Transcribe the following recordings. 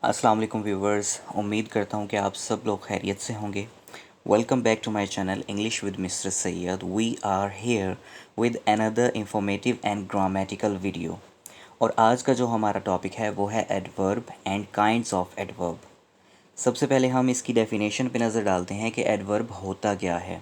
अस्सलाम वालेकुम व्यूवर्स, उम्मीद करता हूँ कि आप सब लोग खैरियत से होंगे। Welcome back to my channel English with mister Syed. We are here with another informative and grammatical video. और आज का जो हमारा टॉपिक है वो है adverb and kinds of adverb. सबसे पहले हम इसकी डेफिनेशन पे नज़र डालते हैं कि एडवर्ब होता क्या है।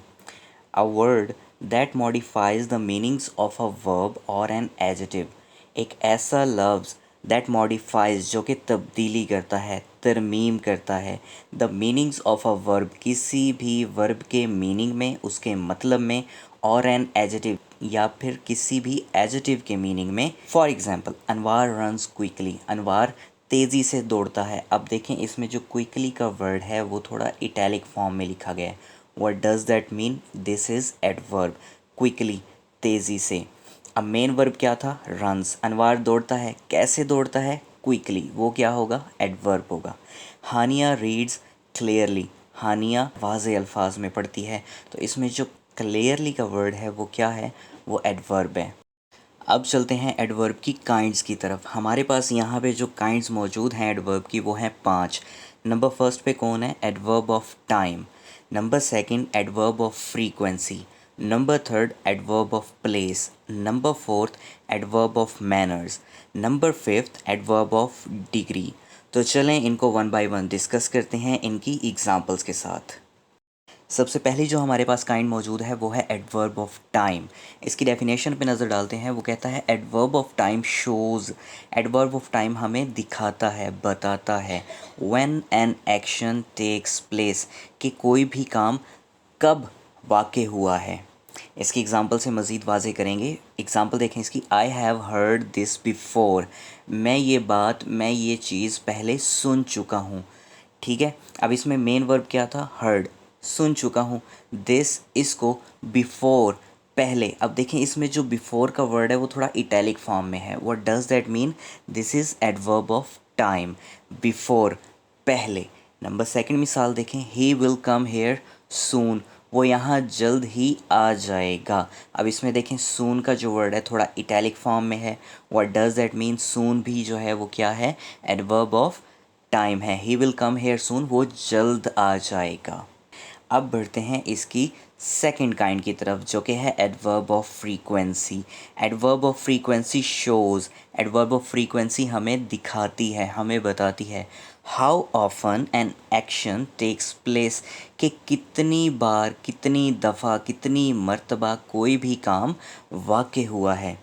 A word that modifies the meanings of a verb और एन एडजेक्टिव। एक ऐसा लफ्ज़ दैट मॉडिफाइज जो कि तब्दीली करता है, तरमीम करता है the meanings of a verb, किसी भी वर्ब के मीनिंग में, उसके मतलब में, और एन एडजेक्टिव या फिर किसी भी एडजेक्टिव के मीनिंग में। For example, Anwar runs quickly, Anwar तेज़ी से दौड़ता है। अब देखें इसमें जो क्विकली का वर्ड है वो थोड़ा इटैलिक फॉर्म में लिखा गया है। What does that mean? This is adverb. Quickly, तेज़ी से। अब मेन वर्ब क्या था? runs। अनवार दौड़ता है, कैसे दौड़ता है? Quickly। वो क्या होगा? adverb होगा। हानिया रीड्स clearly। हानिया वाज़े अल्फाज में पढ़ती है, तो इसमें जो clearly का वर्ड है वो क्या है? वो adverb है। अब चलते हैं एडवर्ब की काइंड्स की तरफ। हमारे पास यहाँ पे जो काइंड्स मौजूद हैं एडवर्ब की वो हैं 5। नंबर फर्स्ट पे कौन है? Adverb of time. Number second adverb of frequency. Number third adverb of place. Number fourth adverb of manners. Number fifth adverb of degree. तो चलें इनको वन बाय वन डिस्कस करते हैं इनकी एग्जांपल्स के साथ। सबसे पहली जो हमारे पास काइंड मौजूद है वो है एडवर्ब ऑफ टाइम। इसकी डेफिनेशन पे नज़र डालते हैं। वो कहता है adverb of time shows. Adverb of time हमें दिखाता है, बताता है when an action takes place, कि कोई भी काम कब वाक़ हुआ है। इसकी एग्ज़ाम्पल से मज़ीद वाज़े करेंगे। एग्ज़ाम्पल देखें इसकी। I have heard this before. मैं ये चीज़ पहले सुन चुका हूँ। ठीक है। अब इसमें मेन वर्ब क्या था? हर्ड, सुन चुका हूँ। दिस, इसको, बिफोर, पहले। अब देखें इसमें जो बिफोर का वर्ड है वो थोड़ा इटैलिक फॉर्म में है। What does that mean? This is adverb of time. Before, पहले। नंबर सेकंड मिसाल देखें। ही विल कम हेयर सून। वो यहाँ जल्द ही आ जाएगा। अब इसमें देखें सून का जो वर्ड है थोड़ा इटैलिक फॉर्म में है। What does that mean? Soon भी जो है वो क्या है? एडवर्ब ऑफ टाइम है। ही विल कम हेयर सून, वो जल्द आ जाएगा। अब बढ़ते हैं इसकी सेकंड काइंड की तरफ जो कि है adverb of frequency. Adverb of frequency shows. Adverb of frequency हमें दिखाती है, हमें बताती है how often an action takes place, कि कितनी बार, कितनी दफ़ा, कितनी मर्तबा कोई भी काम वाक़ हुआ है।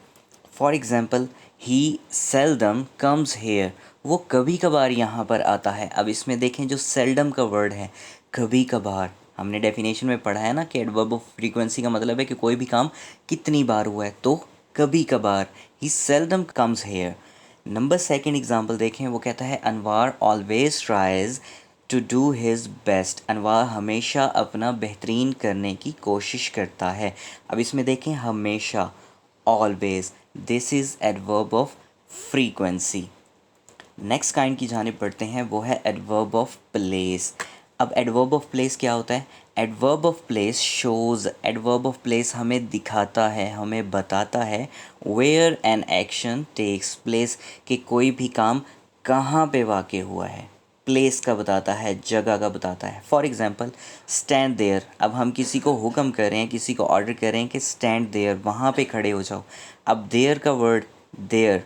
For example, he seldom comes hair. वो कभी कभार यहाँ पर आता है। अब इसमें देखें जो सेल्डम का वर्ड है, कभी कभार, हमने डेफिनेशन में पढ़ा है ना कि एडवर्ब ऑफ फ्रीक्वेंसी का मतलब है कि कोई भी काम कितनी बार हुआ है, तो कभी कभार। He seldom comes here. Number second example देखें। वो कहता है Anwar always tries to do his best. Anwar हमेशा अपना बेहतरीन करने की कोशिश करता है। अब इसमें देखें हमेशा, always, this is adverb of frequency. Next kind की जानिब बढ़ते हैं। वो है एडवर्ब ऑफ प्लेस। अब एडवर्ब ऑफ प्लेस क्या होता है? Adverb of place shows. Adverb of place हमें दिखाता है, हमें बताता है where an action takes place, कि कोई भी काम कहाँ पे वाक़ हुआ है। प्लेस का बताता है, जगह का बताता है। For example, stand there. अब हम किसी को हुक्म कर रहे हैं, किसी को ऑर्डर कर रहे हैं कि स्टैंड देयर, वहाँ पे खड़े हो जाओ। अब देयर का वर्ड, देयर,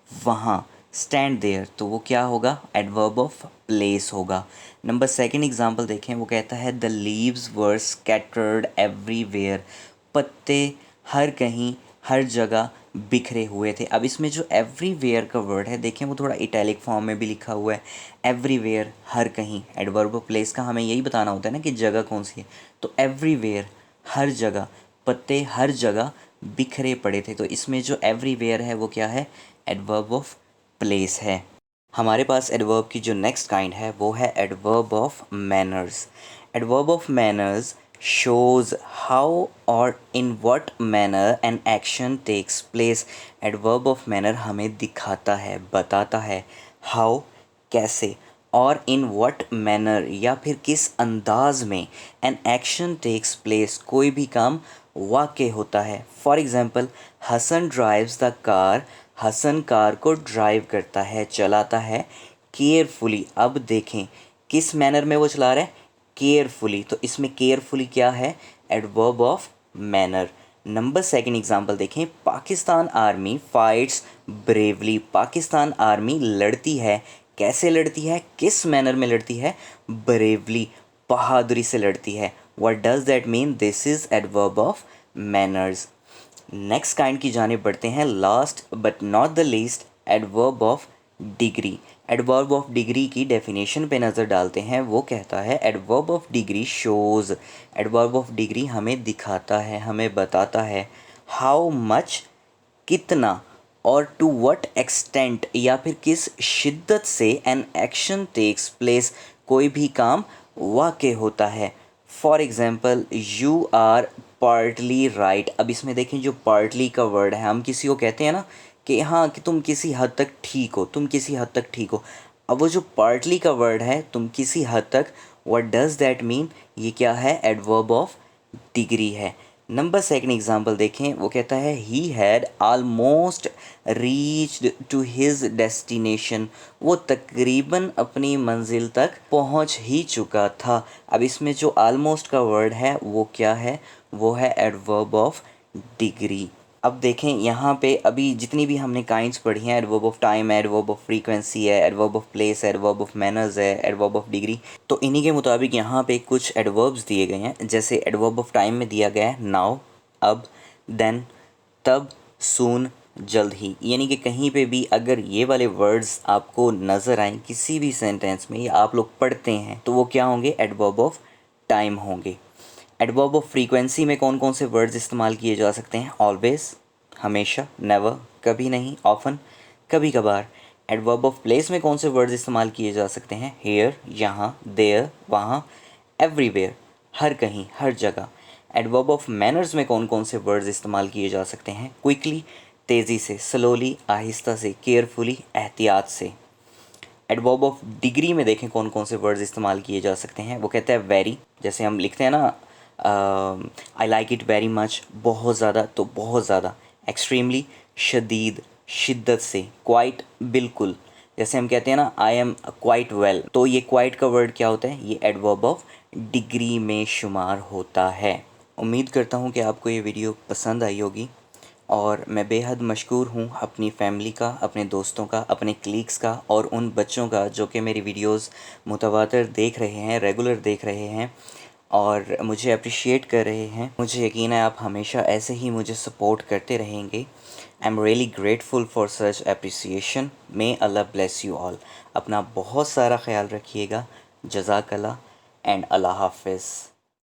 वहाँ, स्टैंड देयर, तो वो क्या होगा? एडवर्ब ऑफ प्लेस होगा। नंबर सेकंड एग्जांपल देखें। वो कहता है the leaves were scattered everywhere. पत्ते हर कहीं, हर जगह बिखरे हुए थे। अब इसमें जो एवरीवेयर का वर्ड है देखें वो थोड़ा इटैलिक फॉर्म में भी लिखा हुआ है। एवरीवेयर, हर कहीं। एडवर्ब ऑफ प्लेस का हमें यही बताना होता है ना कि जगह कौन सी है। तो एवरीवेयर, हर जगह, पत्ते हर जगह बिखरे पड़े थे। तो इसमें जो एवरीवेयर है वो क्या है? एडवर्ब ऑफ प्लेस है। हमारे पास एडवर्ब की जो नेक्स्ट काइंड है वो है adverb of manners. Adverb of manners shows how और in what manner an action takes place. Adverb of manner हमें दिखाता है, बताता है हाउ, कैसे, और इन व्हाट मैनर या फिर किस अंदाज में एन एक्शन टेक्स प्लेस, कोई भी काम वाक़ होता है। For example, Hasan drives the car. Hasan car को ड्राइव करता है, चलाता है। केयरफुली। अब देखें किस मैनर में वो चला रहा है, केयरफुली, तो इसमें केयरफुली क्या है, adverb of manner. Number second example देखें, Pakistan army fights bravely. Pakistan army लड़ती है, कैसे लड़ती है, किस मैनर में लड़ती है, ब्रेवली, बहादुरी से लड़ती है। What does that mean, this is adverb of manners. Next kind की जानिब बढ़ते हैं, last but not the least, adverb of degree. Adverb of degree की डेफिनेशन पे नज़र डालते हैं। वो कहता है adverb of degree shows, adverb of degree हमें दिखाता है, हमें बताता है, हाउ मच, कितना, और टू व्हाट एक्सटेंट, या फिर किस शिद्दत से एन एक्शन टेक्स प्लेस, कोई भी काम वाक़ होता है। For example, you are partly right. अब इसमें देखें जो पार्टली का वर्ड है, हम किसी को कहते हैं ना कि हाँ कि तुम किसी हद तक ठीक हो, तुम किसी हद तक ठीक हो। अब वो जो पार्टली का वर्ड है, तुम किसी हद तक, व्हाट डज़ दैट मीन, ये क्या है, एडवर्ब ऑफ डिग्री है। नंबर सेकंड एग्जांपल देखें, वो कहता है he had almost reached to his destination. वो तकरीबन अपनी मंजिल तक पहुंच ही चुका था। अब इसमें जो ऑलमोस्ट का वर्ड है वो क्या है, वो है एडवर्ब ऑफ डिग्री। अब देखें यहाँ पे अभी जितनी भी हमने काइंड्स पढ़ी हैं, एडवर्ब ऑफ टाइम है, एडवर्ब ऑफ फ्रीक्वेंसी है, एडवर्ब ऑफ प्लेस है, एडवर्ब ऑफ मैनर्स है, एडवर्ब ऑफ डिग्री, तो इन्हीं के मुताबिक यहाँ पे कुछ एडवर्ब्स दिए गए हैं। जैसे एडवर्ब ऑफ टाइम में दिया गया है नाउ, अब, देन, तब, सून, जल्द ही। यानी कि कहीं पे भी अगर ये वाले वर्ड्स आपको नज़र आएँ किसी भी सेंटेंस में या आप लोग पढ़ते हैं तो वो क्या होंगे, एडवर्ब ऑफ टाइम होंगे। एडवर्ब ऑफ फ्रीक्वेंसी में कौन कौन से वर्ड्स इस्तेमाल किए जा सकते हैं, ऑलवेज, हमेशा, नेवर, कभी नहीं, ऑफन, कभी कभार। एडवर्ब ऑफ प्लेस में कौन से वर्ड्स इस्तेमाल किए जा सकते हैं, हेयर, यहाँ, देयर, वहाँ, एवरीवेयर, हर कहीं, हर जगह। एडवर्ब ऑफ मैनर्स में कौन कौन से वर्ड्स इस्तेमाल किए जा सकते हैं, क्विकली, तेज़ी से, स्लोली, आहिस्ता से, केयरफुली, एहतियात से। एडवर्ब ऑफ डिग्री में देखें कौन कौन से वर्ड्स इस्तेमाल किए जा सकते हैं। वो कहता है वेरी, जैसे हम लिखते हैं ना I like it very much, बहुत ज़्यादा, तो बहुत ज़्यादा। एक्सट्रीमली, शदीद, शिद्दत से। क्वाइट, बिल्कुल, जैसे हम कहते हैं ना आई एम क्वाइट वेल, तो ये क्वाइट का वर्ड क्या होता है, ये एडवर्ब ऑफ डिग्री में शुमार होता है। उम्मीद करता हूँ कि आपको ये वीडियो पसंद आई होगी और मैं बेहद मशकूर हूँ अपनी फ़ैमिली का, अपने दोस्तों का, अपने कलीग्स का और उन बच्चों का जो कि मेरी वीडियोस मुतवातर देख रहे हैं, रेगुलर देख रहे हैं और मुझे अप्रिशिएट कर रहे हैं। मुझे यकीन है आप हमेशा ऐसे ही मुझे सपोर्ट करते रहेंगे। I am really grateful for such appreciation. May Allah bless you all. अपना बहुत सारा ख्याल रखिएगा। जज़ाकल्लाह एंड अल्लाह हाफ़िज़।